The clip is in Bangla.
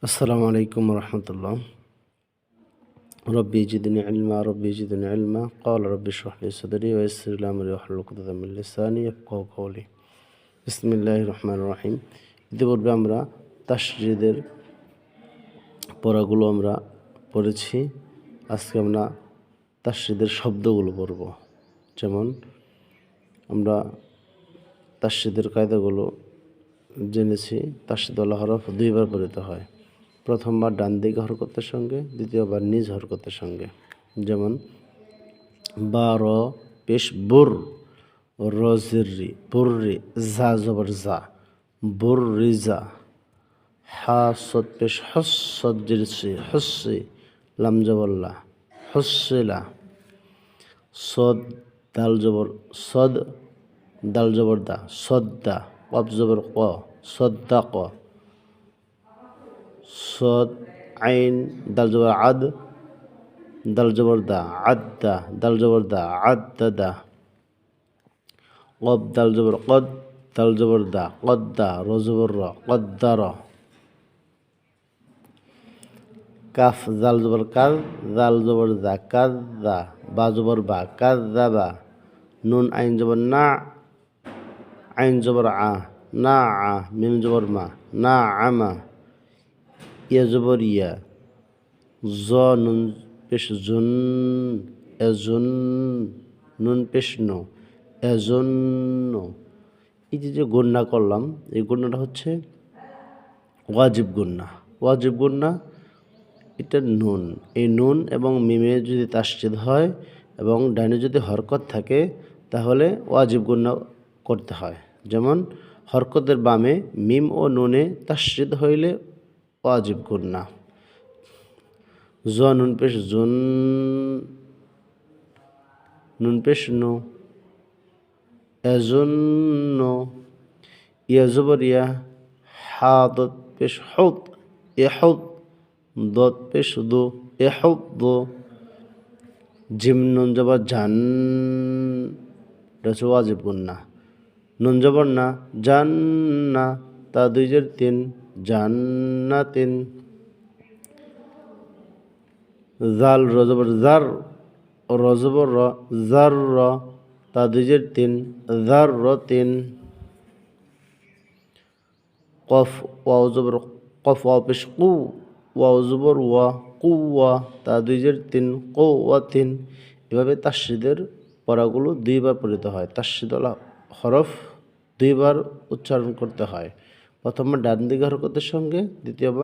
আসসালামু আলাইকুম রহমতুল্লাহ। রব্বি জিদনি ইলমা রব্বি জিদনি ইলমা ক্বালা রব্বি ইশরাহ লি সাদরি ওয়া ইয়াসসির লি আমরি ওয়াহলুল উকদাতাম মিন লিসানি ইয়াফকাহু কওলি। বিসমিল্লাহির রহমানির রহিম। ইতিপূর্বে আমরা তাসজিদের পড়াগুলো আমরা পড়েছি। আজকে আমরা তাসজিদের শব্দগুলো পড়ব। যেমন আমরা তাসজিদের কায়দাগুলো জেনেছি। তাসজিদওয়ালা হরফ দুইবার পড়িতে হয়। প্রথমবার ডান দিকে হরকতের সঙ্গে, দ্বিতীয়বার নিজ হরকতের সঙ্গে। যেমন বা র পেশ বুর, রজিরি বুর্রি, জা জবর জা বুর রিজা, হা সদ পেশ হস সজ্জিরসি হস্সি, লাম জবল্লা হস্সিলা, সদ দাল জবর সদ, দাল জবর দা সদ্দা, কব জবর ক সদ্দা ক, সদ আইন দাল জবর আদ, দাল জবর দা আদ্দা, দাল জবর দা আদ্দাদা, কব দাল জবর কদ, দাল জবর দা কদ্দা, র জবর র কদ্দার, কাফ দাল জবর কাদ, দাল জবর দা কাদ্দা, বা জবর বা কাদ্দাবা, নুন আইন জবর না, আইন জবর আ না আ, মিম জবর মা না আমা, ইয়া জবর ইয়া, জ নুন পেশ জুন, এজুন নুন পেশ নো এজন্য। এই যে গুণনা করলাম, এই গুণনাটা হচ্ছে ওয়াজিব গুণনা। ওয়াজিব গুণনা এটা নুন, এই নুন এবং মিমে যদি তাসজিদ হয় এবং ডাইনে যদি হরকত থাকে তাহলে ওয়াজিব গুণনা করতে হয়। যেমন হরকতের বামে মিম ও নুনে তাসজিদ হইলে ওয়াজিব গুণনা। জ নুন পেশ জুন, নুন পেশ নো এজন্য, ইয়া জবর ইয়া, হা দত পেশ হদ এহদ, দত পেশ দো এহদ, জিম নুন জবর জান, এটা হচ্ছে ওয়াজিব গুণনা। নুন জবর না জান্না, তা দুই জের তিন জান্নাতিন, জাল র জবর জার, র জবর র জার র, তা দুই জের তিন জার র তিন, কফ ওয়াও জবর কফ ওয়াও পেশ কু, ওয়াও জবর ওয়া কুওয়া, তা দুই জের তিন কুওয়াতিন। এভাবে তাসজিদের পড়াগুলো দুইবার পড়িতে হয়। তাসজিদওয়ালা হরফ দুইবার উচ্চারণ করতে হয়। প্রথমবার ডান দিকে হরকতের সঙ্গে, দ্বিতীয়বার